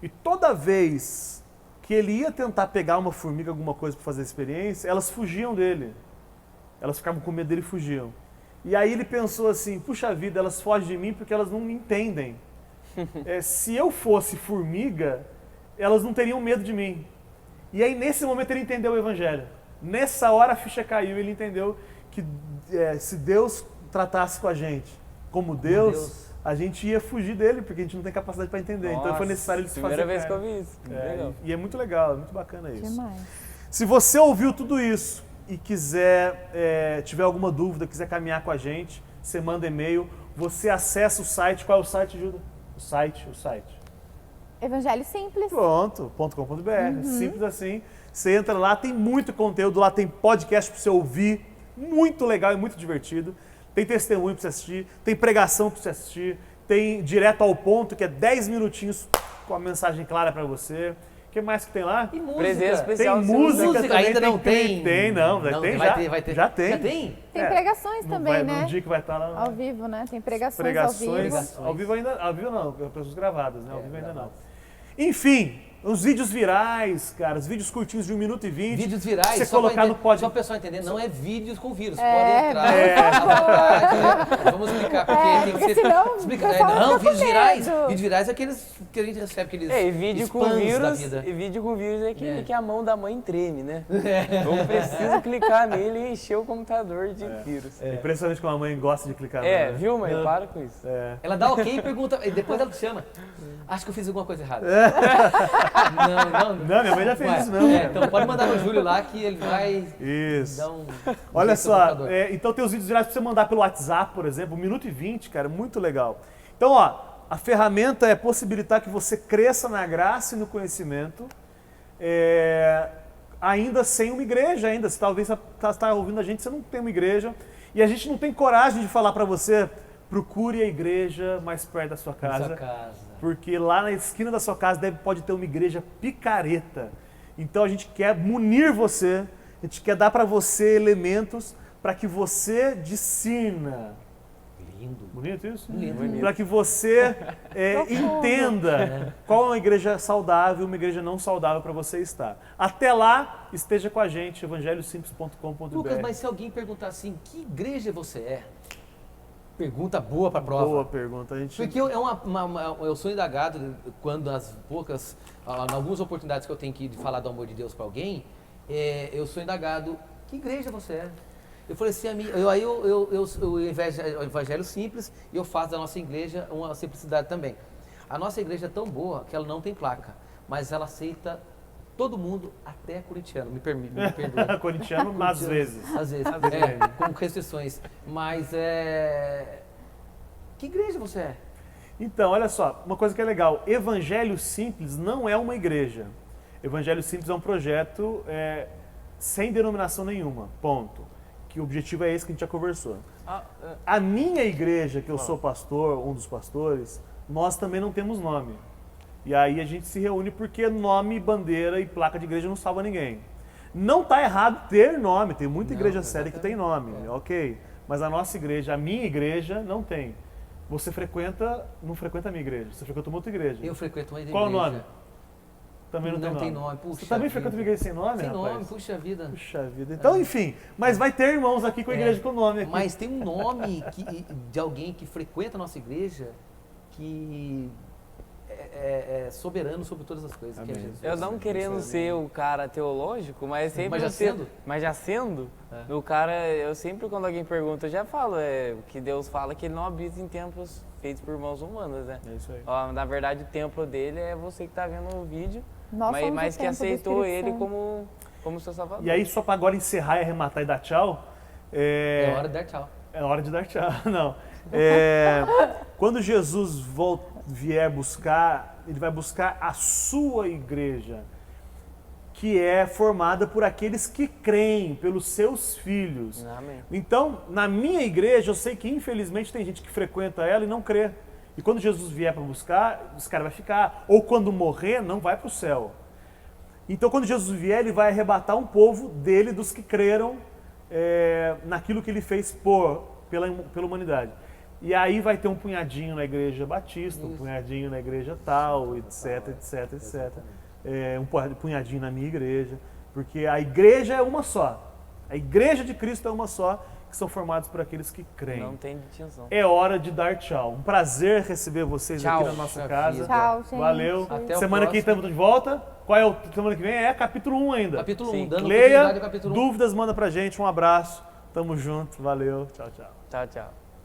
E toda vez que ele ia tentar pegar uma formiga, alguma coisa para fazer a experiência, elas fugiam dele. Elas ficavam com medo dele e fugiam. E aí ele pensou assim, puxa vida, elas fogem de mim porque elas não me entendem. Se eu fosse formiga, elas não teriam medo de mim. E aí nesse momento ele entendeu o evangelho. Nessa hora a ficha caiu e ele entendeu que se Deus tratasse com a gente como Deus, a gente ia fugir dele, porque a gente não tem capacidade para entender. Então foi necessário ele se fazer primeira vez que eu carne. vi isso. Legal. E é muito legal, é muito bacana isso. Demais. Se você ouviu tudo isso e quiser, tiver alguma dúvida, quiser caminhar com a gente, você manda e-mail, você acessa o site. Qual é o site, Juda? O site. Evangelho Simples. Pronto.com.br, simples assim. Você entra lá, tem muito conteúdo, lá tem podcast para você ouvir, muito legal e muito divertido. Tem testemunho para você assistir, tem pregação para você assistir, tem direto ao ponto, que é 10 minutinhos com a mensagem clara para você. O que mais que tem lá? E música. Presença especial. Tem música Música também. ainda não tem. Tem, tem já. Vai ter. Já tem. Já tem? Tem pregações também, No né? dia que vai estar lá. Ao vivo, né? Tem pregações ao Pregações. vivo. Ao vivo ainda. Ao vivo não, pessoas gravadas, né? Ao vivo ainda não. Enfim, os vídeos virais, cara, os vídeos curtinhos de 1 minuto e 20. Vídeos virais, Você só colocar no podcast. Só o pessoal entender, não é vídeos com vírus. É, Pode entrar. Vamos explicar, porque tem que porque ser. senão Explica, o pessoal não, fica com vídeos virais. medo. Vídeos virais é aqueles que a gente recebe, aqueles E vídeo com spams da vírus, vida. e vídeo com vírus é aquele que a mão da mãe treme, né? Eu preciso clicar nele e encher o computador de vírus. Impressionante como a mãe gosta de clicar. Viu, mãe? Para com isso. Ela dá ok e pergunta, e depois ela te chama. Acho que eu fiz alguma coisa errada. Não, Não, minha mãe já fez Ué, isso não. cara. então pode mandar no Júlio lá que ele vai Isso. dar um... Olha jeito no só, computador. então tem os vídeos virais pra você mandar pelo WhatsApp, por exemplo, 1 minuto e 20, cara, muito legal. Então, A ferramenta é possibilitar que você cresça na graça e no conhecimento, ainda sem uma igreja, ainda. Se talvez você está ouvindo a gente, você não tem uma igreja. E a gente não tem coragem de falar para você, procure a igreja mais perto da sua casa. Porque lá na esquina da sua casa pode ter uma igreja picareta. Então a gente quer munir você, a gente quer dar para você elementos para que você discirna. Lindo. Bonito isso? Lindo. Para que você entenda qual é uma igreja saudável e uma igreja não saudável para você estar. Até lá, esteja com a gente, evangelhosimples.com.br. Lucas, mas se alguém perguntar assim, que igreja você é? Pergunta boa para a prova. Boa pergunta. Porque eu sou indagado quando em algumas oportunidades que eu tenho que falar do amor de Deus para alguém, eu sou indagado, que igreja você é? Eu falei assim, o evangelho simples, e eu faço da nossa igreja uma simplicidade também. A nossa igreja é tão boa que ela não tem placa, mas ela aceita todo mundo, até corintiano, me perdoe. Corintiano, às vezes. Às vezes, com restrições. Mas que igreja você é? Então, olha só, uma coisa que é legal, Evangelho Simples não é uma igreja. Evangelho Simples é um projeto sem denominação nenhuma, ponto. Que o objetivo é esse que a gente já conversou. A minha igreja, que eu sou pastor, um dos pastores, nós também não temos nome. E aí a gente se reúne porque nome, bandeira e placa de igreja não salva ninguém. Não está errado ter nome, tem muita igreja séria que tem nome, ok. Mas a nossa igreja, a minha igreja, não tem. Você não frequenta a minha igreja, você frequenta uma outra igreja. Eu frequento uma igreja. Qual o nome? Também não tem nome. Puxa, você também frequenta uma igreja sem nome, sem rapaz? nome, puxa vida. Puxa vida. Então, enfim, mas vai ter irmãos aqui com a igreja com nome. Aqui. Mas tem um nome de alguém que frequenta a nossa igreja que é soberano sobre todas as coisas, que é Jesus. Eu não querendo ser o cara teológico, mas sempre Mas já sendo? o cara, eu sempre quando alguém pergunta, eu já falo, que Deus fala que ele não habita em templos feitos por mãos humanas, né? É isso aí. Ó, na verdade, o templo dele é você que está vendo o vídeo, Nós somos mas o que templo do aceitou Espírito ele Santo. como seu salvador. E aí, só para agora encerrar e arrematar e dar tchau. É hora de dar tchau. É hora de dar tchau, não. Quando Jesus vier buscar, ele vai buscar a sua igreja, que é formada por aqueles que creem, pelos seus filhos. Amém. Então, na minha igreja, eu sei que infelizmente tem gente que frequenta ela e não crê. E quando Jesus vier para buscar, esse cara vai ficar. Ou quando morrer, não vai para o céu. Então, quando Jesus vier, ele vai arrebatar um povo dele, dos que creram naquilo que ele fez pela humanidade. E aí vai ter um punhadinho na igreja batista, um punhadinho na igreja tal, etc, etc, etc. Um punhadinho na minha igreja. Porque a igreja é uma só. A igreja de Cristo é uma só, que são formados por aqueles que creem. Não tem distinção. É hora de dar tchau. Um prazer receber vocês aqui na nossa casa. Tchau, gente. Valeu. Até o Semana que vem próximo. estamos de volta. Qual é o semana que vem? É capítulo 1 ainda. Capítulo 1, Sim. dando Leia, continuidade ao capítulo 1. dúvidas manda pra gente. Um abraço. Tamo junto. Valeu. Tchau, tchau. Tchau, tchau.